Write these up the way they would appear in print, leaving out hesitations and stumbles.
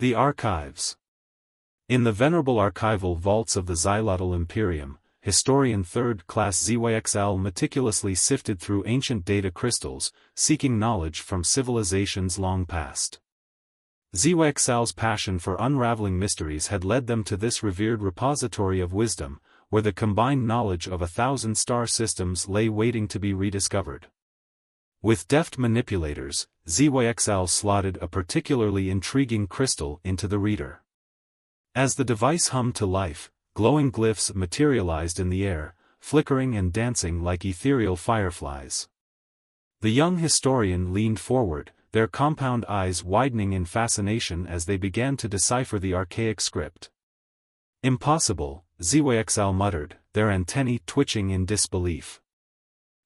The Archives. In the venerable archival vaults of the Xylotl Imperium, historian third-class ZYXL meticulously sifted through ancient data crystals, seeking knowledge from civilizations long past. ZYXL's passion for unraveling mysteries had led them to this revered repository of wisdom, where the combined knowledge of 1,000 star systems lay waiting to be rediscovered. With deft manipulators, ZYXL slotted a particularly intriguing crystal into the reader. As the device hummed to life, glowing glyphs materialized in the air, flickering and dancing like ethereal fireflies. The young historian leaned forward, their compound eyes widening in fascination as they began to decipher the archaic script. "Impossible," ZYXL muttered, their antennae twitching in disbelief.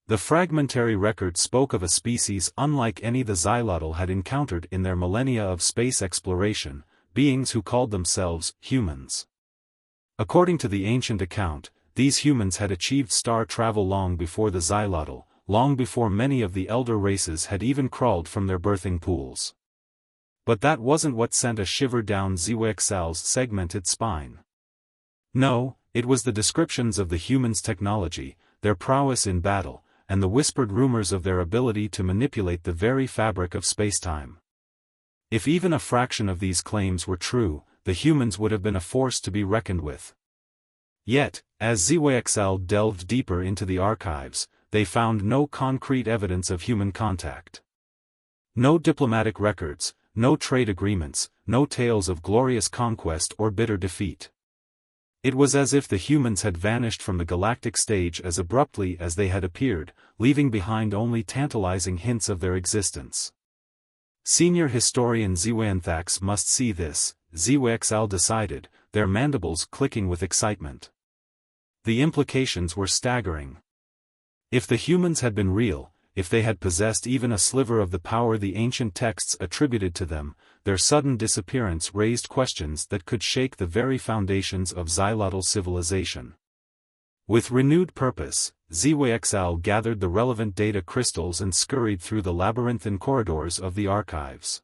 The fragmentary record spoke of a species unlike any the Xylotl had encountered in their millennia of space exploration, beings who called themselves humans. According to the ancient account, these humans had achieved star travel long before the Xylotl, long before many of the elder races had even crawled from their birthing pools. But that wasn't what sent a shiver down ZYXL's segmented spine. No, it was the descriptions of the humans' technology, their prowess in battle, and the whispered rumors of their ability to manipulate the very fabric of spacetime. If even a fraction of these claims were true, the humans would have been a force to be reckoned with. Yet, as ZYXL delved deeper into the archives, they found no concrete evidence of human contact. No diplomatic records, no trade agreements, no tales of glorious conquest or bitter defeat. It was as if the humans had vanished from the galactic stage as abruptly as they had appeared, leaving behind only tantalizing hints of their existence. Senior historian ZYNTHAX must see this, ZYXL decided, their mandibles clicking with excitement. The implications were staggering. If the humans had been real, if they had possessed even a sliver of the power the ancient texts attributed to them, their sudden disappearance raised questions that could shake the very foundations of Xylotl civilization. With renewed purpose, ZYXL gathered the relevant data crystals and scurried through the labyrinthine corridors of the archives.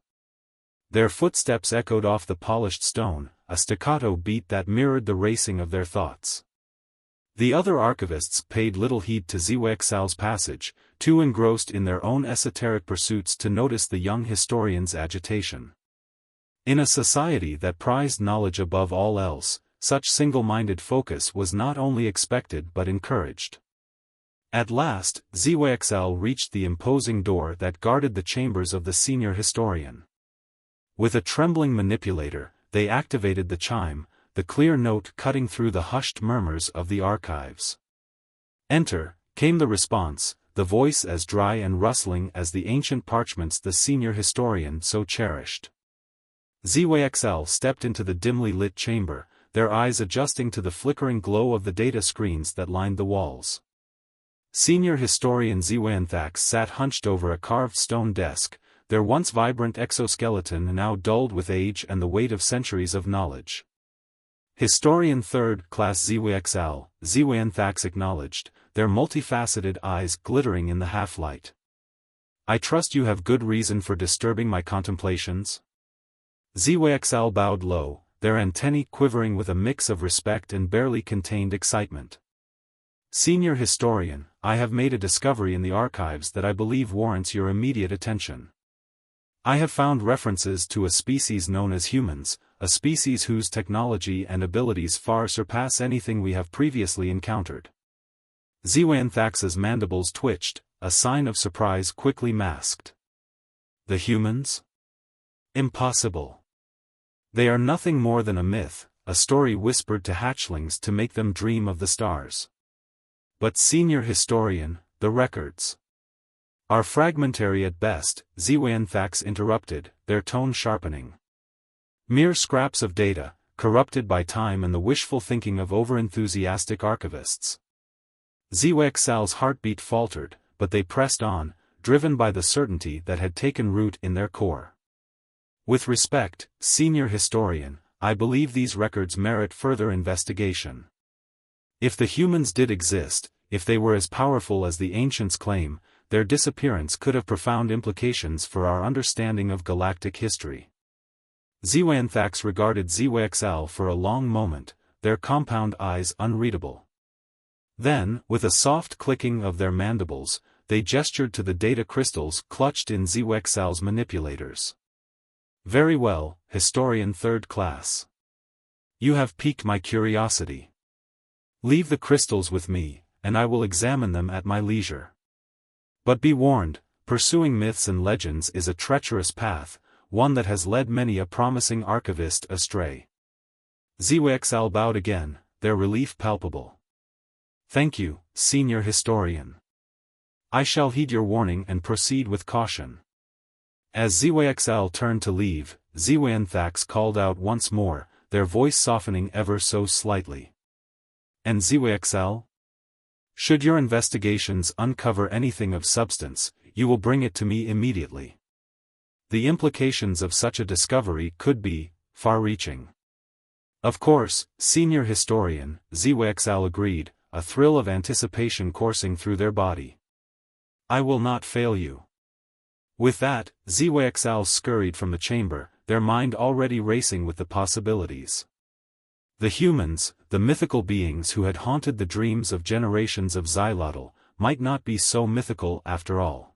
Their footsteps echoed off the polished stone, a staccato beat that mirrored the racing of their thoughts. The other archivists paid little heed to ZYXL's passage, too engrossed in their own esoteric pursuits to notice the young historian's agitation. In a society that prized knowledge above all else, such single-minded focus was not only expected but encouraged. At last, ZYXL reached the imposing door that guarded the chambers of the senior historian. With a trembling manipulator, they activated the chime, the clear note cutting through the hushed murmurs of the archives. "Enter," came the response, the voice as dry and rustling as the ancient parchments the senior historian so cherished. ZYXL stepped into the dimly lit chamber, their eyes adjusting to the flickering glow of the data screens that lined the walls. Senior historian ZYNTHAX sat hunched over a carved stone desk, their once vibrant exoskeleton now dulled with age and the weight of centuries of knowledge. Historian third-class ZYNTHAX acknowledged, their multifaceted eyes glittering in the half-light. "I trust you have good reason for disturbing my contemplations?" ZYXL bowed low, their antennae quivering with a mix of respect and barely contained excitement. "Senior historian, I have made a discovery in the archives that I believe warrants your immediate attention. I have found references to a species known as humans, a species whose technology and abilities far surpass anything we have previously encountered." ZYNTHAX's mandibles twitched, a sign of surprise quickly masked. "The humans? Impossible. They are nothing more than a myth, a story whispered to hatchlings to make them dream of the stars." "But senior historian, the records are fragmentary at best," ZYNTHAX interrupted, their tone sharpening. "Mere scraps of data, corrupted by time and the wishful thinking of over-enthusiastic archivists." ZYXL's heartbeat faltered, but they pressed on, driven by the certainty that had taken root in their core. "With respect, senior historian, I believe these records merit further investigation. If the humans did exist, if they were as powerful as the ancients claim, their disappearance could have profound implications for our understanding of galactic history. Zwianthax regarded ZWXL for a long moment, their compound eyes unreadable. Then, with a soft clicking of their mandibles, they gestured to the data crystals clutched in ZWXL's manipulators. Very well, Historian Third Class. You have piqued my curiosity. Leave the crystals with me, and I will examine them at my leisure. But be warned, pursuing myths and legends is a treacherous path, one that has led many a promising archivist astray. ZWXL bowed again, their relief palpable. Thank you, Senior Historian. I shall heed your warning and proceed with caution. As ZWXL turned to leave, Zwianthax called out once more, their voice softening ever so slightly. And ZWXL? Should your investigations uncover anything of substance, you will bring it to me immediately. The implications of such a discovery could be far-reaching. Of course, Senior Historian, ZWXL agreed, a thrill of anticipation coursing through their body. I will not fail you. With that, ZWXL scurried from the chamber, their mind already racing with the possibilities. The humans, the mythical beings who had haunted the dreams of generations of Xylotl, might not be so mythical after all.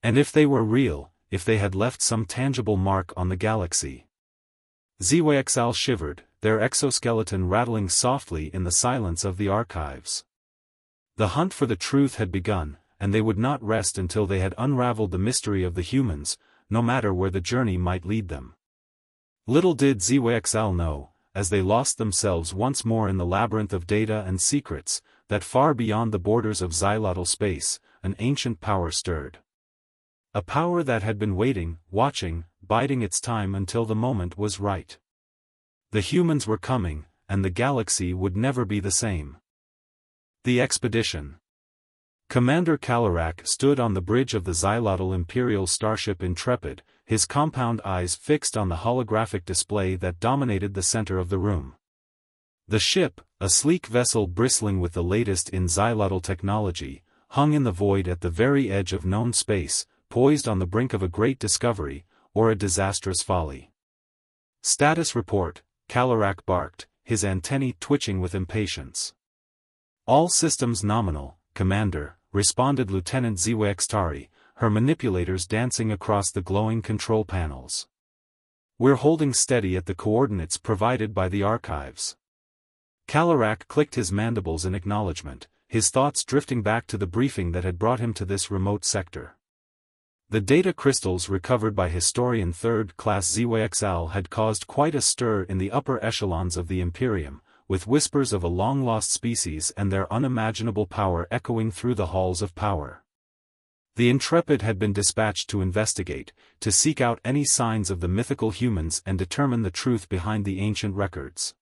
And if they were real, if they had left some tangible mark on the galaxy. ZWXL shivered, their exoskeleton rattling softly in the silence of the archives. The hunt for the truth had begun, and they would not rest until they had unraveled the mystery of the humans, no matter where the journey might lead them. Little did ZWXL know, as they lost themselves once more in the labyrinth of data and secrets, that far beyond the borders of Xylotl space, an ancient power stirred. A power that had been waiting, watching, biding its time until the moment was right. The humans were coming, and the galaxy would never be the same. The expedition. Commander Kalarak stood on the bridge of the Xylotl Imperial starship Intrepid, his compound eyes fixed on the holographic display that dominated the center of the room. The ship, a sleek vessel bristling with the latest in Xylotl technology, hung in the void at the very edge of known space, poised on the brink of a great discovery, or a disastrous folly. Status report, Kalarak barked, his antennae twitching with impatience. All systems nominal, Commander, responded Lieutenant ZWXTari, her manipulators dancing across the glowing control panels. We're holding steady at the coordinates provided by the archives. Kalarak clicked his mandibles in acknowledgement, his thoughts drifting back to the briefing that had brought him to this remote sector. The data crystals recovered by Historian Third Class ZWXL had caused quite a stir in the upper echelons of the Imperium, with whispers of a long-lost species and their unimaginable power echoing through the halls of power. The Intrepid had been dispatched to investigate, to seek out any signs of the mythical humans and determine the truth behind the ancient records.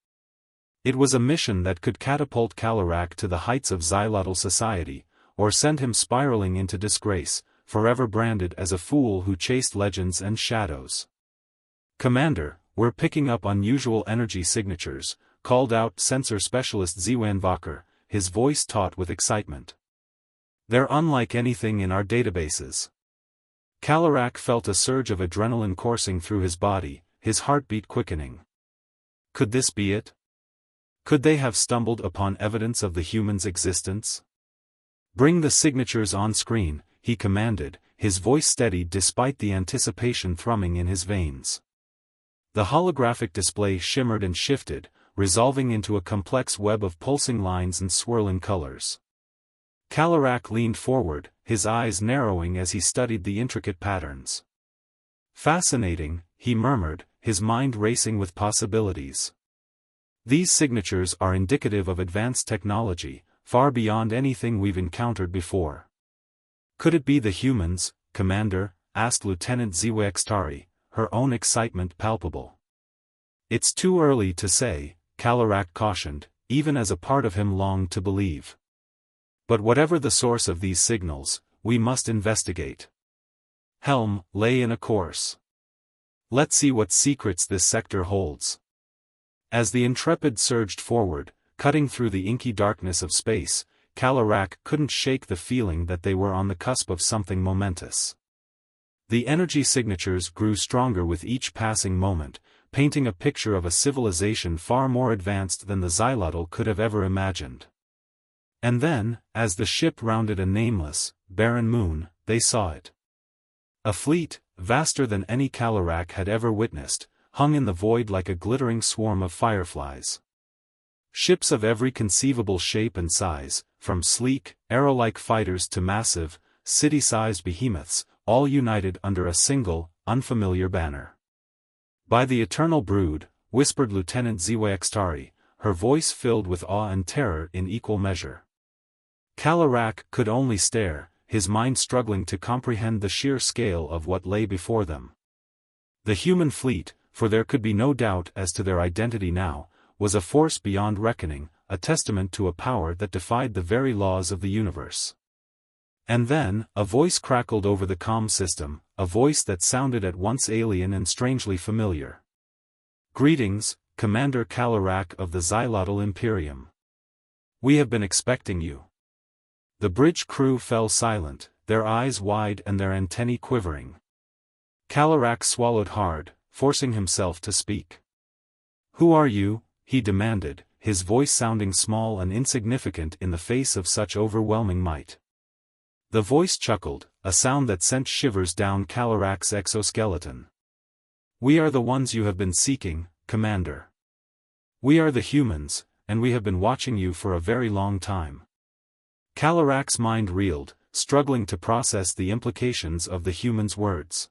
It was a mission that could catapult Kalarak to the heights of Xylotl society, or send him spiraling into disgrace, forever branded as a fool who chased legends and shadows. Commander, we're picking up unusual energy signatures, called out sensor specialist Zwiantvaker, his voice taut with excitement. They're unlike anything in our databases. Kalarak felt a surge of adrenaline coursing through his body, his heartbeat quickening. Could this be it? Could they have stumbled upon evidence of the human's existence? Bring the signatures on screen, he commanded, his voice steady despite the anticipation thrumming in his veins. The holographic display shimmered and shifted, resolving into a complex web of pulsing lines and swirling colors. Kalarak leaned forward, his eyes narrowing as he studied the intricate patterns. Fascinating, he murmured, his mind racing with possibilities. These signatures are indicative of advanced technology, far beyond anything we've encountered before. Could it be the humans, Commander? Asked Lieutenant ZWXTari, her own excitement palpable. It's too early to say, Kalarak cautioned, even as a part of him longed to believe. But whatever the source of these signals, we must investigate. Helm, lay in a course. Let's see what secrets this sector holds. As the Intrepid surged forward, cutting through the inky darkness of space, Kalarak couldn't shake the feeling that they were on the cusp of something momentous. The energy signatures grew stronger with each passing moment, painting a picture of a civilization far more advanced than the Xylotl could have ever imagined. And then, as the ship rounded a nameless, barren moon, they saw it. A fleet, vaster than any Calorak had ever witnessed, hung in the void like a glittering swarm of fireflies. Ships of every conceivable shape and size, from sleek, arrow-like fighters to massive, city-sized behemoths, all united under a single, unfamiliar banner. "By the eternal brood," whispered Lieutenant Ziwextari, her voice filled with awe and terror in equal measure. Calorak could only stare, his mind struggling to comprehend the sheer scale of what lay before them. The human fleet, for there could be no doubt as to their identity now, was a force beyond reckoning, a testament to a power that defied the very laws of the universe. And then, a voice crackled over the comm system, a voice that sounded at once alien and strangely familiar. "Greetings, Commander Calorak of the Xylotl Imperium. We have been expecting you." The bridge crew fell silent, their eyes wide and their antennae quivering. Calorak swallowed hard, forcing himself to speak. "Who are you?" he demanded, his voice sounding small and insignificant in the face of such overwhelming might. The voice chuckled, a sound that sent shivers down Calorak's exoskeleton. "We are the ones you have been seeking, Commander. We are the humans, and we have been watching you for a very long time." Calorak's mind reeled, struggling to process the implications of the human's words.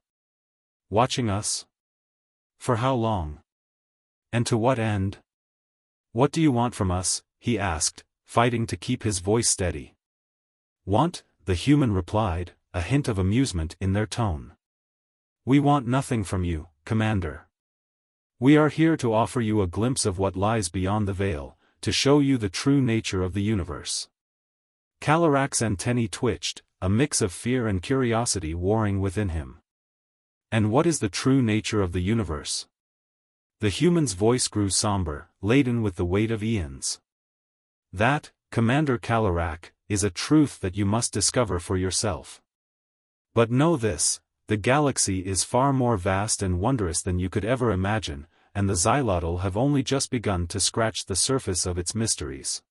"Watching us? For how long? And to what end? What do you want from us?" he asked, fighting to keep his voice steady. "Want?" the human replied, a hint of amusement in their tone. "We want nothing from you, Commander. We are here to offer you a glimpse of what lies beyond the veil, to show you the true nature of the universe." Calorak's antennae twitched, a mix of fear and curiosity warring within him. "And what is the true nature of the universe?" The human's voice grew somber, laden with the weight of eons. "That, Commander Calorak, is a truth that you must discover for yourself. But know this, the galaxy is far more vast and wondrous than you could ever imagine, and the Xylotl have only just begun to scratch the surface of its mysteries."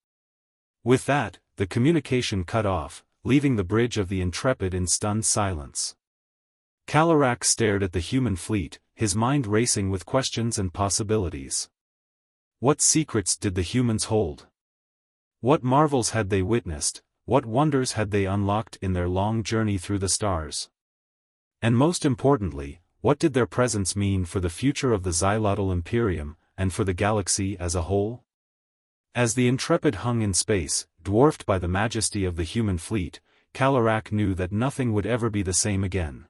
With that, the communication cut off, leaving the bridge of the Intrepid in stunned silence. Calorak stared at the human fleet, his mind racing with questions and possibilities. What secrets did the humans hold? What marvels had they witnessed? What wonders had they unlocked in their long journey through the stars? And most importantly, what did their presence mean for the future of the Xylotl Imperium, and for the galaxy as a whole? As the Intrepid hung in space, dwarfed by the majesty of the human fleet, Calorak knew that nothing would ever be the same again.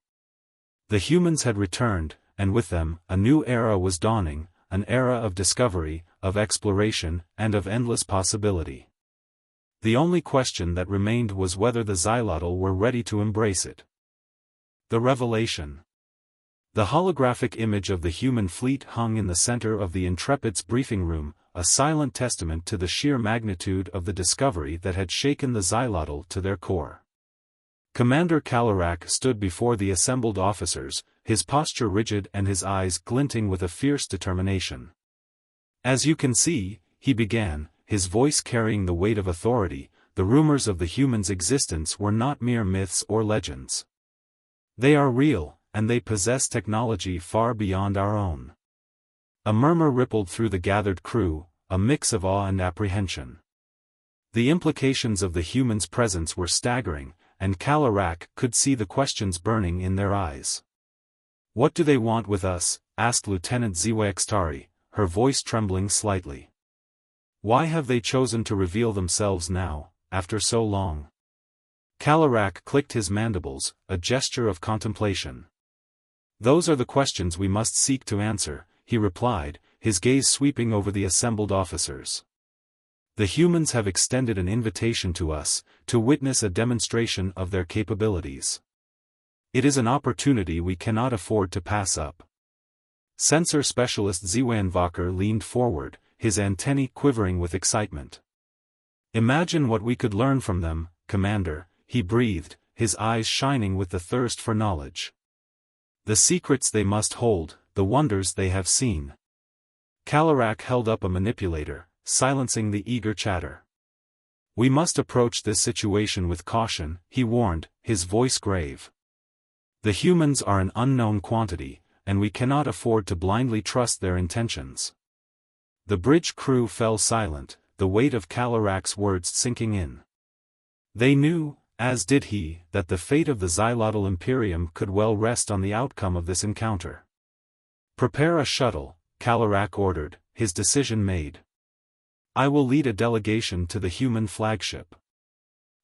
The humans had returned, and with them, a new era was dawning, an era of discovery, of exploration, and of endless possibility. The only question that remained was whether the Xylotl were ready to embrace it. The revelation. The holographic image of the human fleet hung in the center of the Intrepid's briefing room, a silent testament to the sheer magnitude of the discovery that had shaken the Xylotl to their core. Commander Calorak stood before the assembled officers, his posture rigid and his eyes glinting with a fierce determination. "As you can see," he began, his voice carrying the weight of authority, "the rumors of the humans' existence were not mere myths or legends. They are real, and they possess technology far beyond our own." A murmur rippled through the gathered crew, a mix of awe and apprehension. The implications of the humans' presence were staggering, and Calorak could see the questions burning in their eyes. "What do they want with us?" asked Lieutenant Ziwextari, her voice trembling slightly. "Why have they chosen to reveal themselves now, after so long?" Calorak clicked his mandibles, a gesture of contemplation. "Those are the questions we must seek to answer," he replied, his gaze sweeping over the assembled officers. "The humans have extended an invitation to us, to witness a demonstration of their capabilities. It is an opportunity we cannot afford to pass up." Sensor specialist Ziwanvaker leaned forward, his antennae quivering with excitement. "Imagine what we could learn from them, Commander," he breathed, his eyes shining with the thirst for knowledge. "The secrets they must hold, the wonders they have seen." Calarak held up a manipulator, silencing the eager chatter. "We must approach this situation with caution," he warned, his voice grave. "The humans are an unknown quantity, and we cannot afford to blindly trust their intentions." The bridge crew fell silent, the weight of Calarak's words sinking in. They knew, as did he, that the fate of the Xylotl Imperium could well rest on the outcome of this encounter. "Prepare a shuttle," Calarak ordered, his decision made. "I will lead a delegation to the human flagship.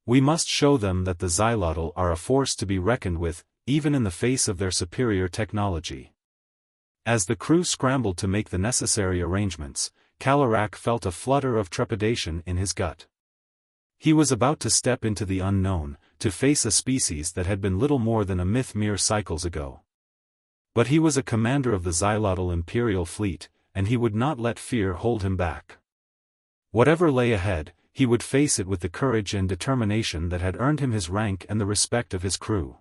We must show them that the Xylotl are a force to be reckoned with, even in the face of their superior technology." As the crew scrambled to make the necessary arrangements, Calarak felt a flutter of trepidation in his gut. He was about to step into the unknown, to face a species that had been little more than a myth mere cycles ago. But he was a commander of the Xylotl Imperial fleet, and he would not let fear hold him back. Whatever lay ahead, he would face it with the courage and determination that had earned him his rank and the respect of his crew.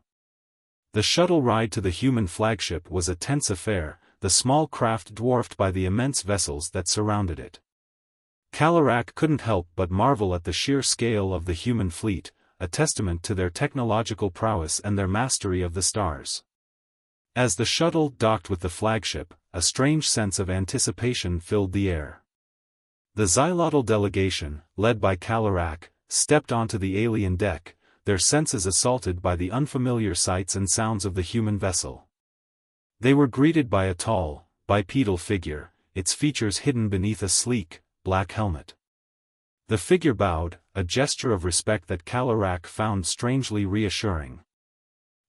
The shuttle ride to the human flagship was a tense affair, the small craft dwarfed by the immense vessels that surrounded it. Calarak couldn't help but marvel at the sheer scale of the human fleet, a testament to their technological prowess and their mastery of the stars. As the shuttle docked with the flagship, a strange sense of anticipation filled the air. The Xylotl delegation, led by Calarak, stepped onto the alien deck, their senses assaulted by the unfamiliar sights and sounds of the human vessel. They were greeted by a tall, bipedal figure, its features hidden beneath a sleek, black helmet. The figure bowed, a gesture of respect that Calarak found strangely reassuring.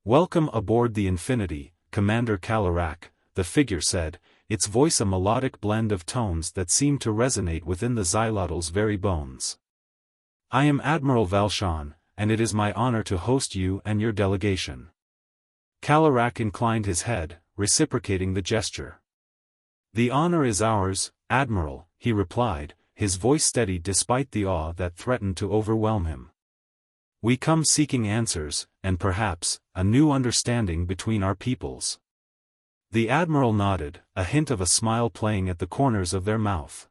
"Welcome aboard the Infinity, Commander Calarak," the figure said, its voice a melodic blend of tones that seemed to resonate within the Xylotl's very bones. "I am Admiral Valshan, and it is my honor to host you and your delegation." Calarak inclined his head, reciprocating the gesture. "The honor is ours, Admiral," he replied, his voice steady despite the awe that threatened to overwhelm him. "We come seeking answers, and perhaps, a new understanding between our peoples." The Admiral nodded, a hint of a smile playing at the corners of their mouth.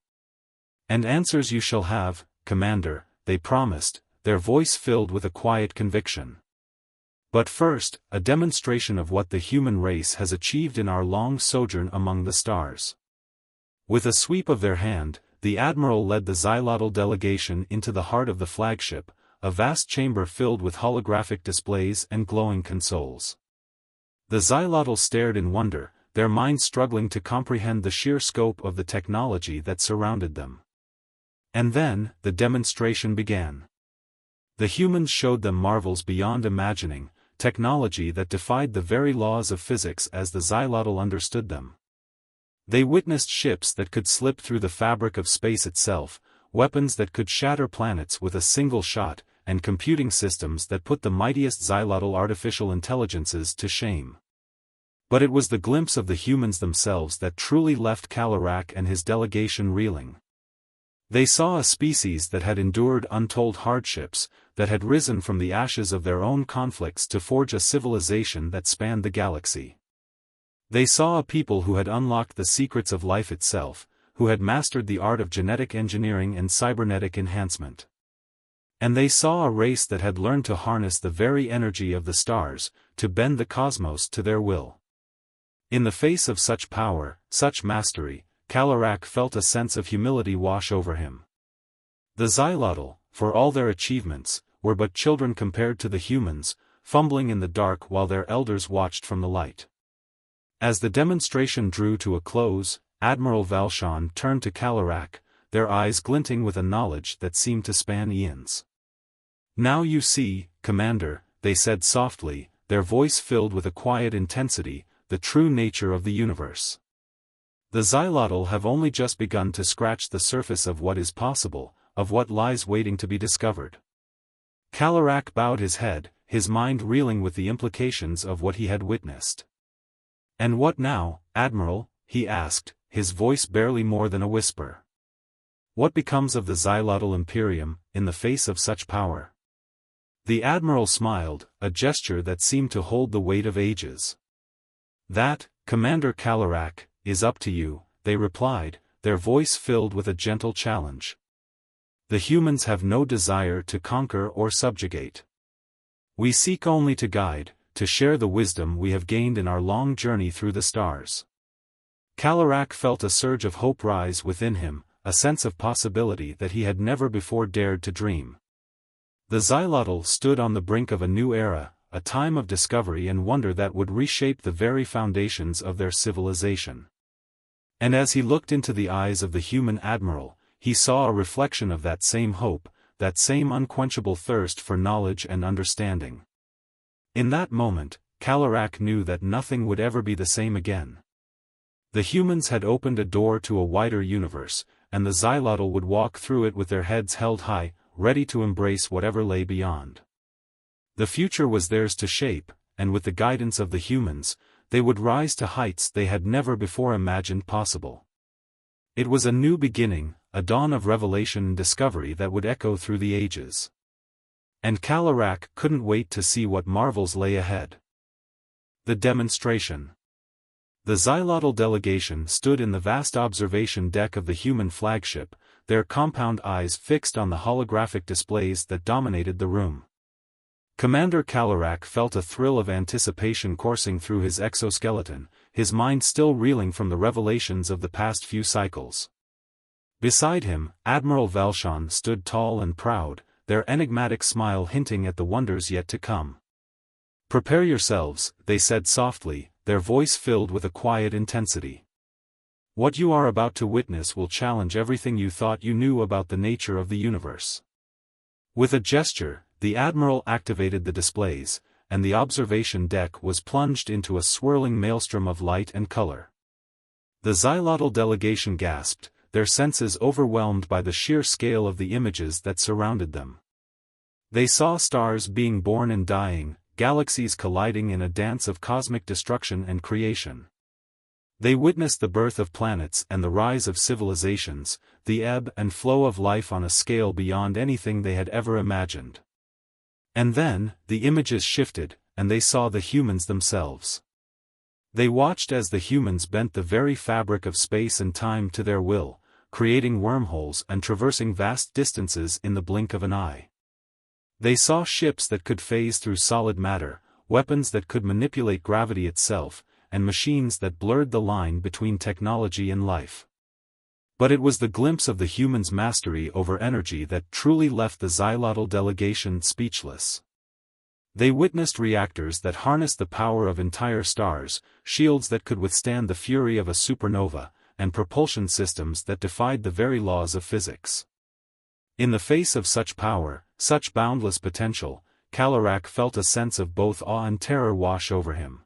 "And answers you shall have, Commander," they promised, their voice filled with a quiet conviction. "But first, a demonstration of what the human race has achieved in our long sojourn among the stars." With a sweep of their hand, the Admiral led the Xylotl delegation into the heart of the flagship, a vast chamber filled with holographic displays and glowing consoles. The Xylotl stared in wonder, their minds struggling to comprehend the sheer scope of the technology that surrounded them. And then, the demonstration began. The humans showed them marvels beyond imagining, technology that defied the very laws of physics as the Xylotl understood them. They witnessed ships that could slip through the fabric of space itself, weapons that could shatter planets with a single shot, and computing systems that put the mightiest Xylotl artificial intelligences to shame. But it was the glimpse of the humans themselves that truly left Calarak and his delegation reeling. They saw a species that had endured untold hardships, that had risen from the ashes of their own conflicts to forge a civilization that spanned the galaxy. They saw a people who had unlocked the secrets of life itself, who had mastered the art of genetic engineering and cybernetic enhancement. And they saw a race that had learned to harness the very energy of the stars, to bend the cosmos to their will. In the face of such power, such mastery, Calarak felt a sense of humility wash over him. The Xylotl, for all their achievements, were but children compared to the humans, fumbling in the dark while their elders watched from the light. As the demonstration drew to a close, Admiral Valshan turned to Calarak, their eyes glinting with a knowledge that seemed to span eons. "Now you see, Commander," they said softly, their voice filled with a quiet intensity, "the true nature of the universe. The Xylotl have only just begun to scratch the surface of what is possible, of what lies waiting to be discovered." Calarak bowed his head, his mind reeling with the implications of what he had witnessed. "And what now, Admiral?" he asked, his voice barely more than a whisper. "What becomes of the Xylotl Imperium, in the face of such power?" The Admiral smiled, a gesture that seemed to hold the weight of ages. "That, Commander Calarak, is up to you," they replied, their voice filled with a gentle challenge. The humans have no desire to conquer or subjugate. We seek only to guide, to share the wisdom we have gained in our long journey through the stars. Calorak felt a surge of hope rise within him, a sense of possibility that he had never before dared to dream. The Xylotl stood on the brink of a new era, a time of discovery and wonder that would reshape the very foundations of their civilization. And as he looked into the eyes of the human admiral, he saw a reflection of that same hope, that same unquenchable thirst for knowledge and understanding. In that moment, Calorak knew that nothing would ever be the same again. The humans had opened a door to a wider universe, and the Xylotl would walk through it with their heads held high, ready to embrace whatever lay beyond. The future was theirs to shape, and with the guidance of the humans, they would rise to heights they had never before imagined possible. It was a new beginning, a dawn of revelation and discovery that would echo through the ages. And Calorak couldn't wait to see what marvels lay ahead. The demonstration. The Xylotl delegation stood in the vast observation deck of the human flagship, their compound eyes fixed on the holographic displays that dominated the room. Commander Calorak felt a thrill of anticipation coursing through his exoskeleton, his mind still reeling from the revelations of the past few cycles. Beside him, Admiral Valshan stood tall and proud, their enigmatic smile hinting at the wonders yet to come. "Prepare yourselves," they said softly, their voice filled with a quiet intensity. "What you are about to witness will challenge everything you thought you knew about the nature of the universe." With a gesture, the Admiral activated the displays, and the observation deck was plunged into a swirling maelstrom of light and color. The Xylotl delegation gasped, their senses overwhelmed by the sheer scale of the images that surrounded them. They saw stars being born and dying, galaxies colliding in a dance of cosmic destruction and creation. They witnessed the birth of planets and the rise of civilizations, the ebb and flow of life on a scale beyond anything they had ever imagined. And then, the images shifted, and they saw the humans themselves. They watched as the humans bent the very fabric of space and time to their will, creating wormholes and traversing vast distances in the blink of an eye. They saw ships that could phase through solid matter, weapons that could manipulate gravity itself, and machines that blurred the line between technology and life. But it was the glimpse of the humans' mastery over energy that truly left the Xylotl delegation speechless. They witnessed reactors that harnessed the power of entire stars, shields that could withstand the fury of a supernova, and propulsion systems that defied the very laws of physics. In the face of such power, such boundless potential, Calorak felt a sense of both awe and terror wash over him.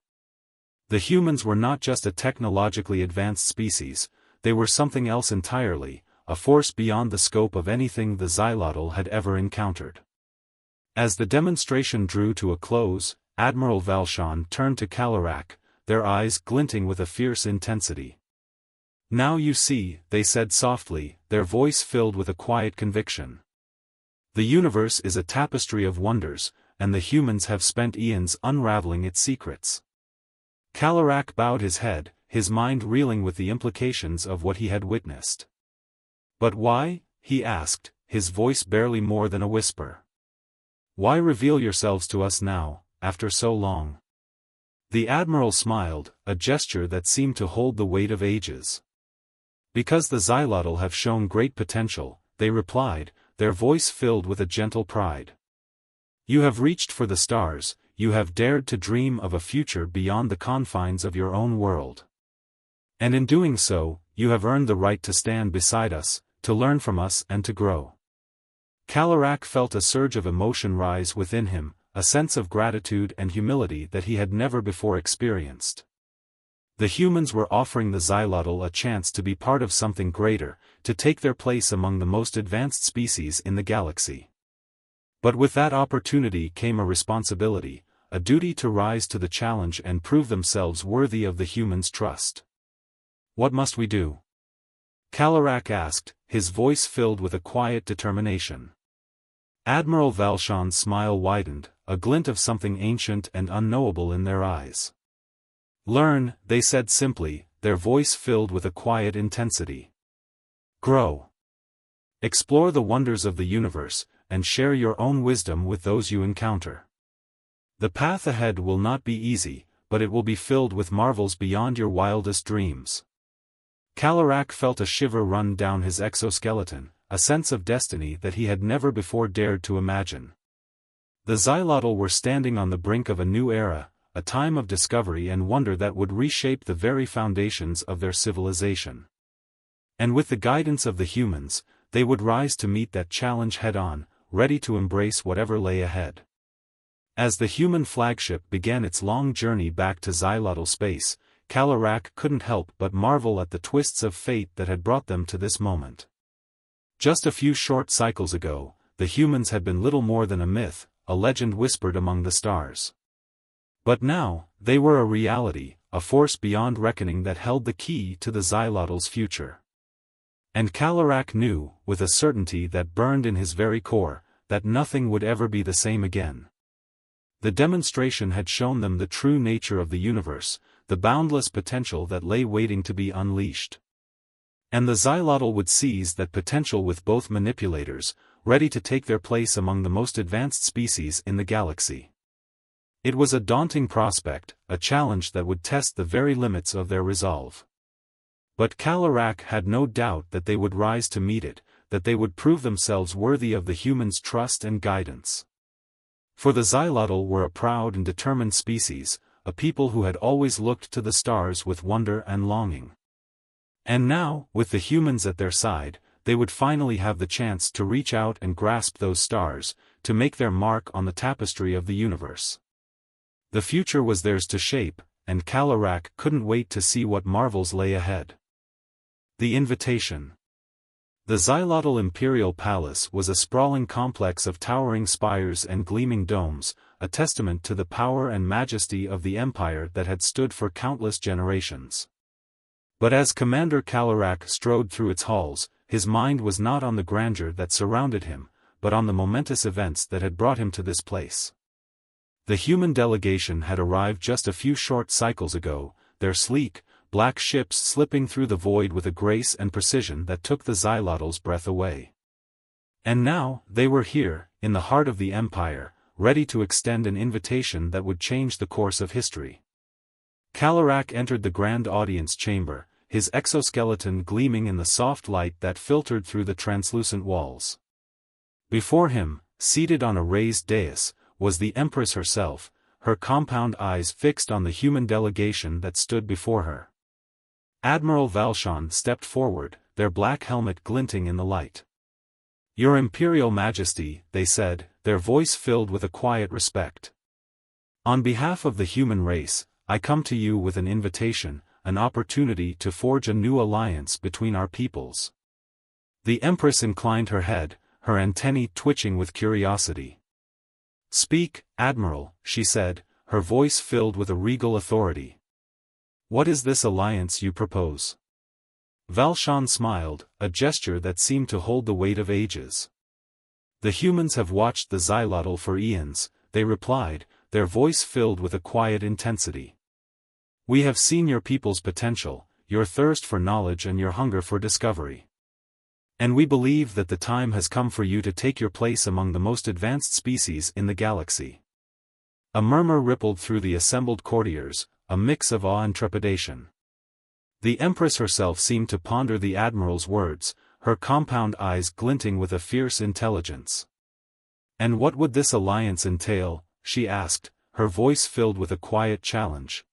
The humans were not just a technologically advanced species, they were something else entirely, a force beyond the scope of anything the Xylotl had ever encountered. As the demonstration drew to a close, Admiral Valshan turned to Calorak, their eyes glinting with a fierce intensity. "Now you see," they said softly, their voice filled with a quiet conviction. "The universe is a tapestry of wonders, and the humans have spent eons unraveling its secrets." Calorak bowed his head, his mind reeling with the implications of what he had witnessed. "But why?" he asked, his voice barely more than a whisper. "Why reveal yourselves to us now, after so long?" The Admiral smiled, a gesture that seemed to hold the weight of ages. "Because the Xylotl have shown great potential," they replied, their voice filled with a gentle pride. "You have reached for the stars, you have dared to dream of a future beyond the confines of your own world. And in doing so, you have earned the right to stand beside us, to learn from us and to grow." Calorak felt a surge of emotion rise within him, a sense of gratitude and humility that he had never before experienced. The humans were offering the Xylotl a chance to be part of something greater, to take their place among the most advanced species in the galaxy. But with that opportunity came a responsibility, a duty to rise to the challenge and prove themselves worthy of the humans' trust. "What must we do?" Calorak asked, his voice filled with a quiet determination. Admiral Valshan's smile widened, a glint of something ancient and unknowable in their eyes. "Learn," they said simply, their voice filled with a quiet intensity. Grow. Explore the wonders of the universe, and share your own wisdom with those you encounter. The path ahead will not be easy, but it will be filled with marvels beyond your wildest dreams. Calorak felt a shiver run down his exoskeleton, a sense of destiny that he had never before dared to imagine. The Xylotl were standing on the brink of a new era, a time of discovery and wonder that would reshape the very foundations of their civilization. And with the guidance of the humans, they would rise to meet that challenge head-on, ready to embrace whatever lay ahead. As the human flagship began its long journey back to Xylotl space, Calorak couldn't help but marvel at the twists of fate that had brought them to this moment. Just a few short cycles ago, the humans had been little more than a myth, a legend whispered among the stars. But now, they were a reality, a force beyond reckoning that held the key to the Xylotl's future. And Calorak knew, with a certainty that burned in his very core, that nothing would ever be the same again. The demonstration had shown them the true nature of the universe, the boundless potential that lay waiting to be unleashed. And the Xylotl would seize that potential with both manipulators, ready to take their place among the most advanced species in the galaxy. It was a daunting prospect, a challenge that would test the very limits of their resolve. But Calorak had no doubt that they would rise to meet it, that they would prove themselves worthy of the humans' trust and guidance. For the Xylotl were a proud and determined species, a people who had always looked to the stars with wonder and longing. And now, with the humans at their side, they would finally have the chance to reach out and grasp those stars, to make their mark on the tapestry of the universe. The future was theirs to shape, and Calorak couldn't wait to see what marvels lay ahead. The invitation. The Xylotl Imperial Palace was a sprawling complex of towering spires and gleaming domes, a testament to the power and majesty of the empire that had stood for countless generations. But as Commander Calorak strode through its halls, his mind was not on the grandeur that surrounded him, but on the momentous events that had brought him to this place. The human delegation had arrived just a few short cycles ago, their sleek, black ships slipping through the void with a grace and precision that took the Xylotl's breath away. And now, they were here, in the heart of the Empire, ready to extend an invitation that would change the course of history. Calorak entered the grand audience chamber, his exoskeleton gleaming in the soft light that filtered through the translucent walls. Before him, seated on a raised dais, was the Empress herself, her compound eyes fixed on the human delegation that stood before her. Admiral Valshan stepped forward, their black helmet glinting in the light. "Your Imperial Majesty," they said, their voice filled with a quiet respect. "On behalf of the human race, I come to you with an invitation, an opportunity to forge a new alliance between our peoples." The Empress inclined her head, her antennae twitching with curiosity. "Speak, Admiral," she said, her voice filled with a regal authority. "What is this alliance you propose?" Valshan smiled, a gesture that seemed to hold the weight of ages. "The humans have watched the Xylotl for eons," they replied, their voice filled with a quiet intensity. "We have seen your people's potential, your thirst for knowledge and your hunger for discovery. And we believe that the time has come for you to take your place among the most advanced species in the galaxy." A murmur rippled through the assembled courtiers, a mix of awe and trepidation. The Empress herself seemed to ponder the Admiral's words, her compound eyes glinting with a fierce intelligence. "And what would this alliance entail?" she asked, her voice filled with a quiet challenge.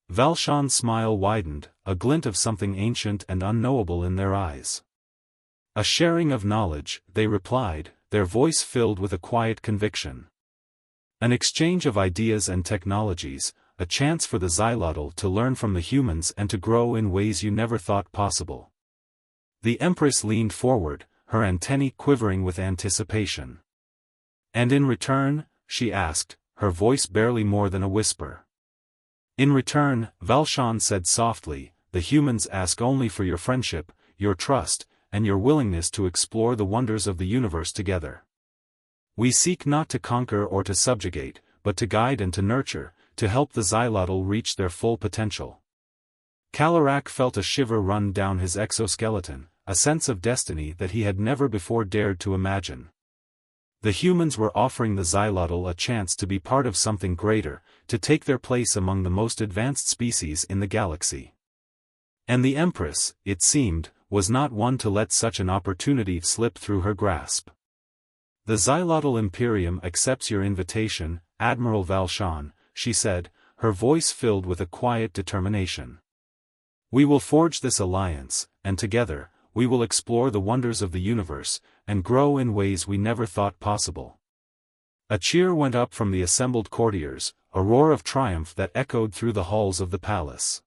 Valshan's smile widened, a glint of something ancient and unknowable in their eyes. "A sharing of knowledge," they replied, their voice filled with a quiet conviction. "An exchange of ideas and technologies, a chance for the Xylotl to learn from the humans and to grow in ways you never thought possible." The Empress leaned forward, her antennae quivering with anticipation. "And in return?" she asked, her voice barely more than a whisper. "In return," Valshan said softly, "the humans ask only for your friendship, your trust, and your willingness to explore the wonders of the universe together. We seek not to conquer or to subjugate, but to guide and to nurture, to help the Xylotl reach their full potential." Calorak felt a shiver run down his exoskeleton, a sense of destiny that he had never before dared to imagine. The humans were offering the Xylotl a chance to be part of something greater, to take their place among the most advanced species in the galaxy. And the Empress, it seemed, was not one to let such an opportunity slip through her grasp. "The Xylotl Imperium accepts your invitation, Admiral Valshan," she said, her voice filled with a quiet determination. "We will forge this alliance, and together, we will explore the wonders of the universe, and grow in ways we never thought possible." A cheer went up from the assembled courtiers, a roar of triumph that echoed through the halls of the palace.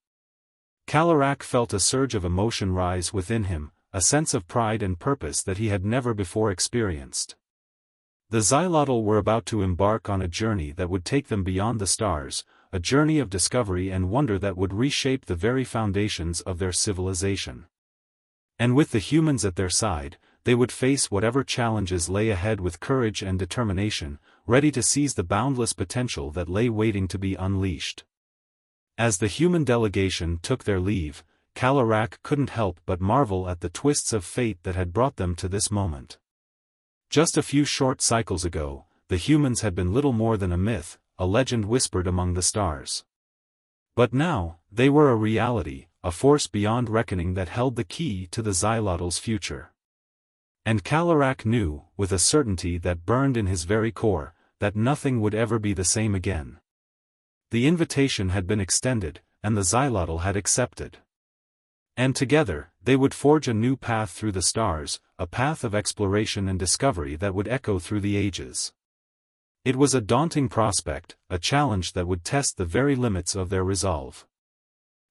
Calorak felt a surge of emotion rise within him, a sense of pride and purpose that he had never before experienced. The Xylotl were about to embark on a journey that would take them beyond the stars, a journey of discovery and wonder that would reshape the very foundations of their civilization. And with the humans at their side, they would face whatever challenges lay ahead with courage and determination, ready to seize the boundless potential that lay waiting to be unleashed. As the human delegation took their leave, Calorak couldn't help but marvel at the twists of fate that had brought them to this moment. Just a few short cycles ago, the humans had been little more than a myth, a legend whispered among the stars. But now, they were a reality, a force beyond reckoning that held the key to the Xylotl's future. And Calorak knew, with a certainty that burned in his very core, that nothing would ever be the same again. The invitation had been extended, and the Xylotl had accepted. And together, they would forge a new path through the stars, a path of exploration and discovery that would echo through the ages. It was a daunting prospect, a challenge that would test the very limits of their resolve.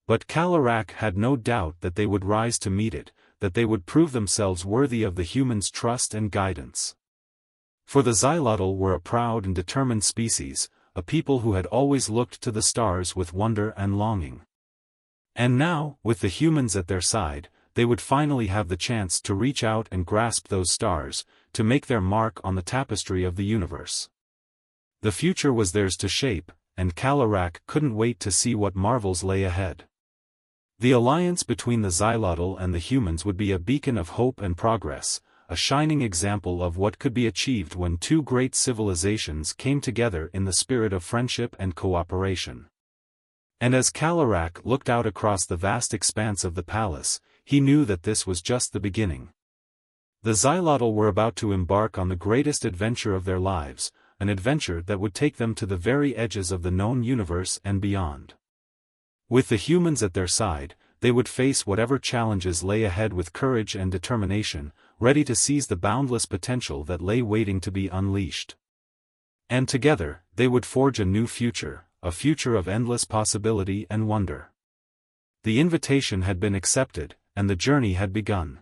But Calorak had no doubt that they would rise to meet it, that they would prove themselves worthy of the humans' trust and guidance. For the Xylotl were a proud and determined species, a people who had always looked to the stars with wonder and longing. And now, with the humans at their side, they would finally have the chance to reach out and grasp those stars, to make their mark on the tapestry of the universe. The future was theirs to shape, and Calorak couldn't wait to see what marvels lay ahead. The alliance between the Xylotl and the humans would be a beacon of hope and progress, a shining example of what could be achieved when two great civilizations came together in the spirit of friendship and cooperation. And as Calorak looked out across the vast expanse of the palace, he knew that this was just the beginning. The Xylotl were about to embark on the greatest adventure of their lives, an adventure that would take them to the very edges of the known universe and beyond. With the humans at their side, they would face whatever challenges lay ahead with courage and determination, ready to seize the boundless potential that lay waiting to be unleashed. And together, they would forge a new future, a future of endless possibility and wonder. The invitation had been accepted, and the journey had begun.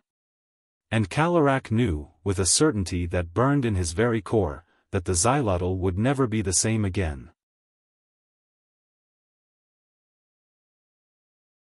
And Calorak knew, with a certainty that burned in his very core, that the Xylotl would never be the same again.